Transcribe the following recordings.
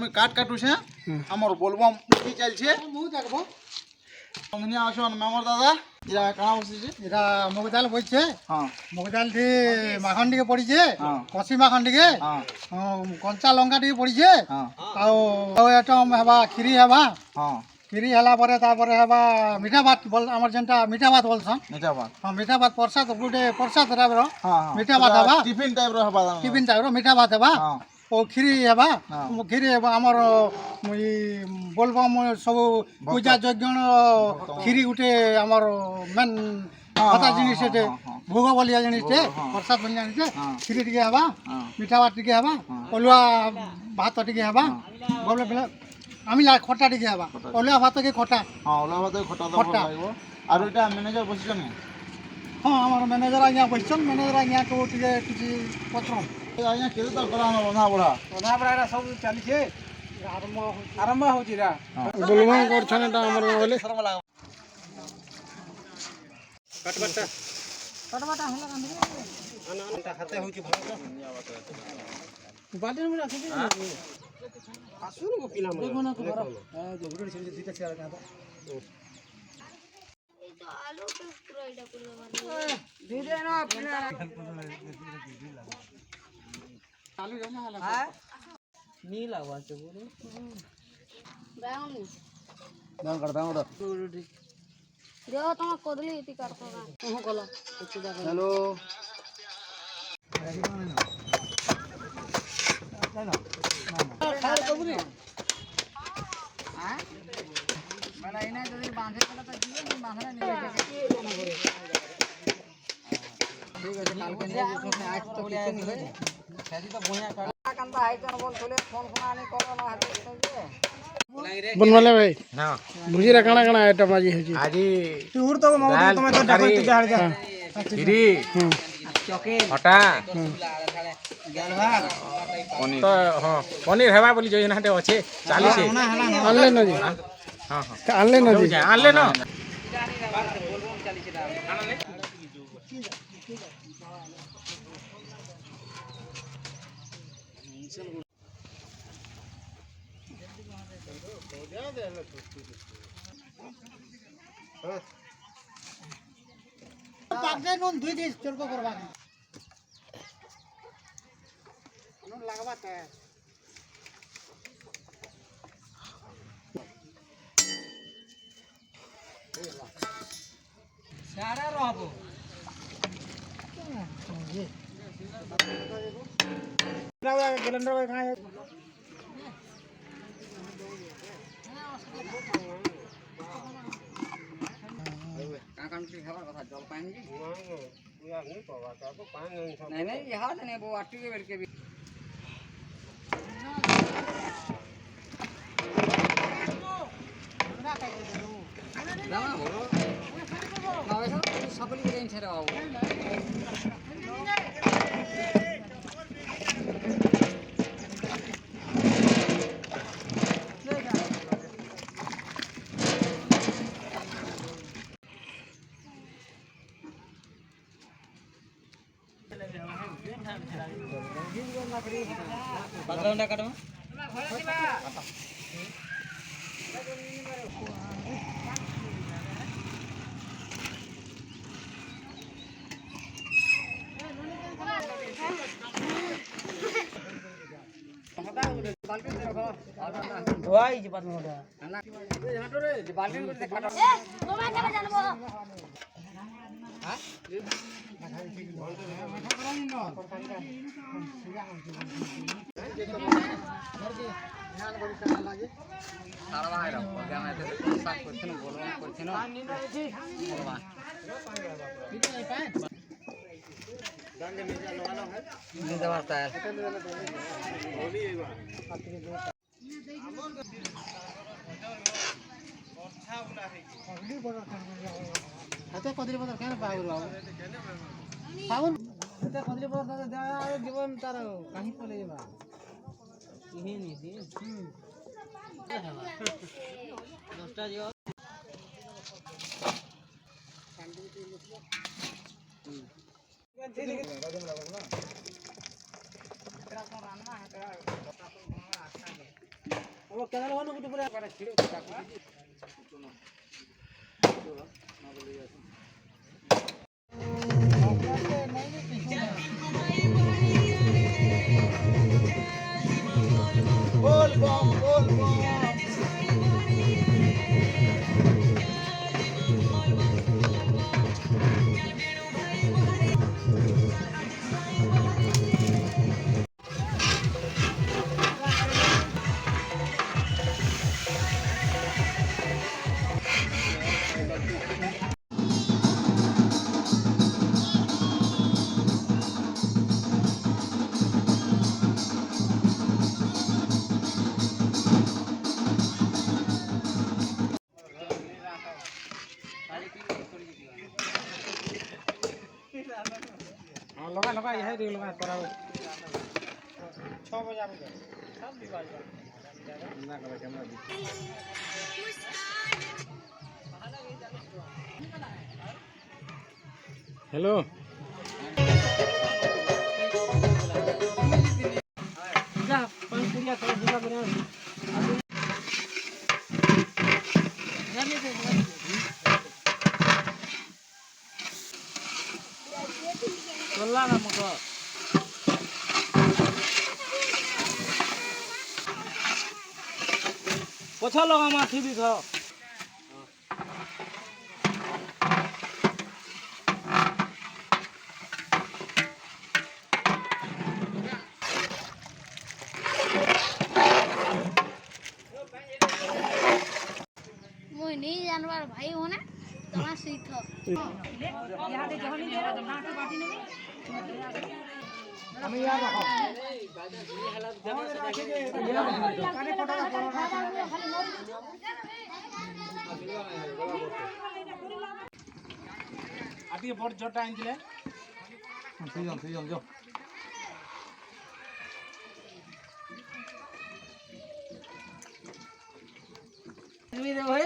আমি কাট কাটুছে আমার বলবম কি চলছে মু দেখবো বন্ধুনি আসুন মেমর দাদা এরা কানা বসিছে এটা মুগ ডাল বইছে হ্যাঁ মুগ ডাল টি মাখন টিকে পড়িছে হ্যাঁ কষি মাখন টিকে হ্যাঁ কঞ্চা লঙ্কা টিকে পড়িছে হ্যাঁ ଆଉ ଆଇଟମ୍ ହେବା କ୍ଷୀରି ହେବା হ্যাঁ କ୍ଷୀରି ହେଲା ପରେ ତାପରେ ହେବା ମିଠା ଭାତ ଆମର ଯେନ୍ଟା ମିଠା ଭାତ ବୋଲସନ୍ এটা বাত ହଁ ମିଠା ଭାତ ପ୍ରସାଦ ଗୋଟେ ପ୍ରସାଦ ଟାଇପ୍ର হ্যাঁ ମିଠା ଭାତ ହେବା টিফিন টাইপର হবা ଟିଫିନ୍ ଟାଇପ୍ର ମିଠା ଭାତ ହେବା হ্যাঁ ଓ କ୍ଷୀରି ହେବା ହଁ। କ୍ଷୀରି ହେବା ଆମର ଇ ବୋଲବମ୍ ସବୁ ପୂଜା ଯଜ୍ଞ କ୍ଷୀରି ଗୋଟେ ଆମର ମେନ୍ କଥା ଜିନିଷ ଏଟେ ଭୋଗ ବଲିଆ ଜିନିଷଟେ ପ୍ରସାଦ ବଲିଆ ଜିନିଷଟେ କ୍ଷୀରି ଟିକେ ହେବା ମିଠା ଭାତ ଟିକେ ହେବା ଅଲୁଆ ଭାତ ଟିକେ ହେବା ବୋଲେ ବେଲେ আমিলা খটা টিকে হবা অলুয়া ভাত কে খটা হ্যাঁ ওলা ভাত খটা দাও লাগবো আর এটা ম্যানেজার বসিছেন হ্যাঁ আমার ম্যানেজার আজ্ঞা বসছেন ম্যানেজার আজ্ঞা তো টিকে কিছু পত্র আজ্ঞা কেতে তো করা আমার রন্ধা বড়া এটা সব চালিছে আরম্ভ হচ্ছে রা বলবাং করছেন এটা আমার বলে কাটবাটা কাটবাটা হলা কান্দি আনা হাতে হচ্ছে ভালো বাটির মধ্যে আছে আসুন গো পিলা মনে দেখো না তো বড় হ্যাঁ দুটো ছেলে দুইটা ছেলে কাঁদা এই তো আলু তো পুরো এটা করে দেব দিদে না পিলা আলু জমা হলা হ্যাঁ নি লাগবা আছে বড় ব্রাউন ব্রাউন কাট ব্রাউন কাট দেও তোমা কদলি ইতি কাটতো না ওহ কলা হ্যালো খাল কবুনি হ্যাঁ মানে এনে যদি বাঁধে কলা তো দিয়ে নি বাঁধা নি ঠিক আছে কালকে নিয়ে যেতে আজ তো কিছু নি হয়ে সেদি তো বইয়া কান্দা আইকন বল তোলে ফোন ফোন আনি করো না হাতে बनवाले भाई हां भुजी रा काना काना आइटम आज है जी आज तूर तो मौ तुम तो डाको तो जा जा खीरी चके हटा गलवा पनीर तो हां पनीर हेबा बोली जो नाटे अछि 40 आनले न जी हां हां आनले न जी आनले न बोलबो 40 आनले পাকলে নুন দুই দিন চলব করবা নুন লাগবাতে সারা রহবো লাওয়া গ্যালেন্ডার কায় কাকানটি খাবার কথা জল পানি কি না নি পাওয়া তো পানি নাই নাই ইহা নেই বো আটকে বেরকে भी না বলো না এসব সকলি রেঞ্জ ছেড়ে বাবু background kato ধোয়াই যে পাত মোটা না এই হাঁটো রে যে বালতিন করে কাটো এ তোমায় কেন জানবো হ্যাঁ কদলি পত্র কেন পাগল পাগল এতে কদলি পত্র দেওয়া জীবন তার কাহি পলে যাবা ইহে নিছি 10টা জিও बोलबम बोलबम लगा लगा यही रे लगा तोरा 6 बजे आ गए सब दिवाल ना कर कैमरा हेलो जा पानी पूरिया थोड़ा दूसरा बना चलला ना मको पोछा लगा माथी भी था मोय नहीं जानवर भाई हो ना तमा सीख यहां दे जहनी दे तो काटे बाटी नहीं हम यार रखो काने पटा आती बोट छोटा आंजिले ठीक है जो मी दे भाई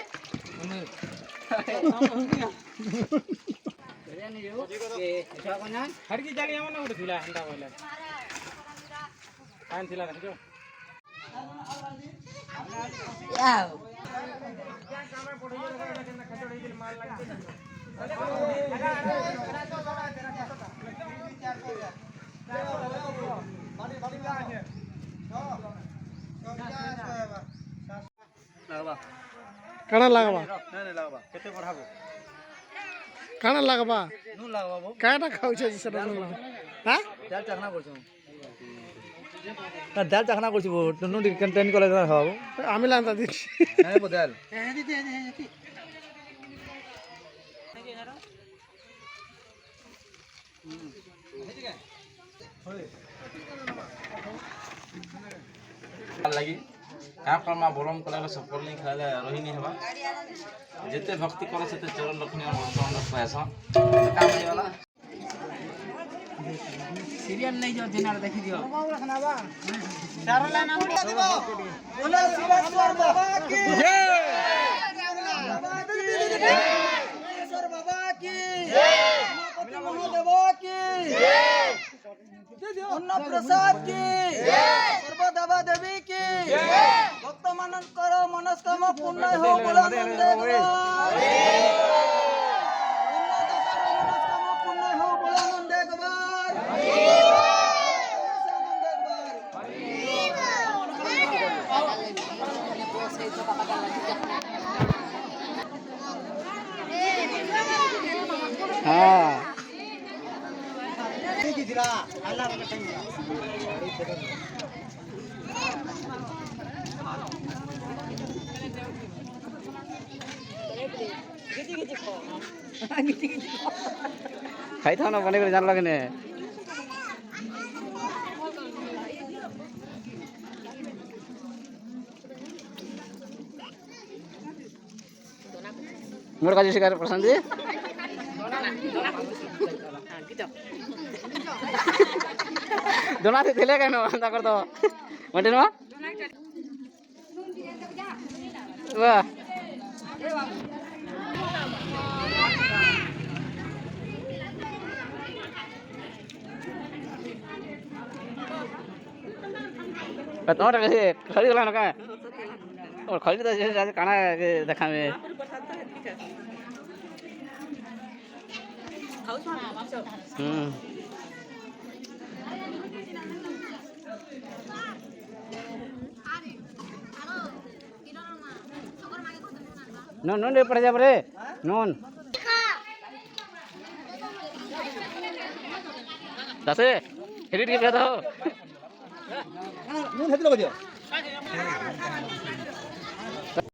हड़की जाली हमन उठ थिला हंडा बोले कान थिला देखो याओ काना लागबा नहीं लगवा केते बढ़ाबो काना लागबा नु लगवा बो काना खाउ छै सेटा हां दाल चाखना करछो दाल चाखना करछि बो नु कंटेंट कॉलेज ना खाबो आमी लांता दिछि नहीं बो दाल लगी काम करमा बोलम कला सफल नहीं खाले रही नहीं हवा जेते भक्ति करे सेते चरण लखनी और भगवान पैसा काम नहीं वाला सीरियल नहीं जो दिनार देखि दियो चार लाइन हम दिबो बोलो सिद्धेश्वर बाबा की जय सिद्धेश्वर बाबा की जय गणपति महादेव की जय अन्न प्रसाद की जय सर्वदेवा देवी की जय भक्त मानकर मनस्कामना पूर्ण हो बोलानंद मनस्कामना पूर्ण हो बोलानंद हां खाई था ना बने कर जान लगने मोर का शिकार प्रशांत जी दोना थे थेले कहनो अंदा कर दो मंटे नो वाह कतनो टका से खरीद लानो का और खड़ी तो जैसे काना देखा में नून नून पड़ जा रे नून दस हेरिट के तो নুন হেতলো কদিও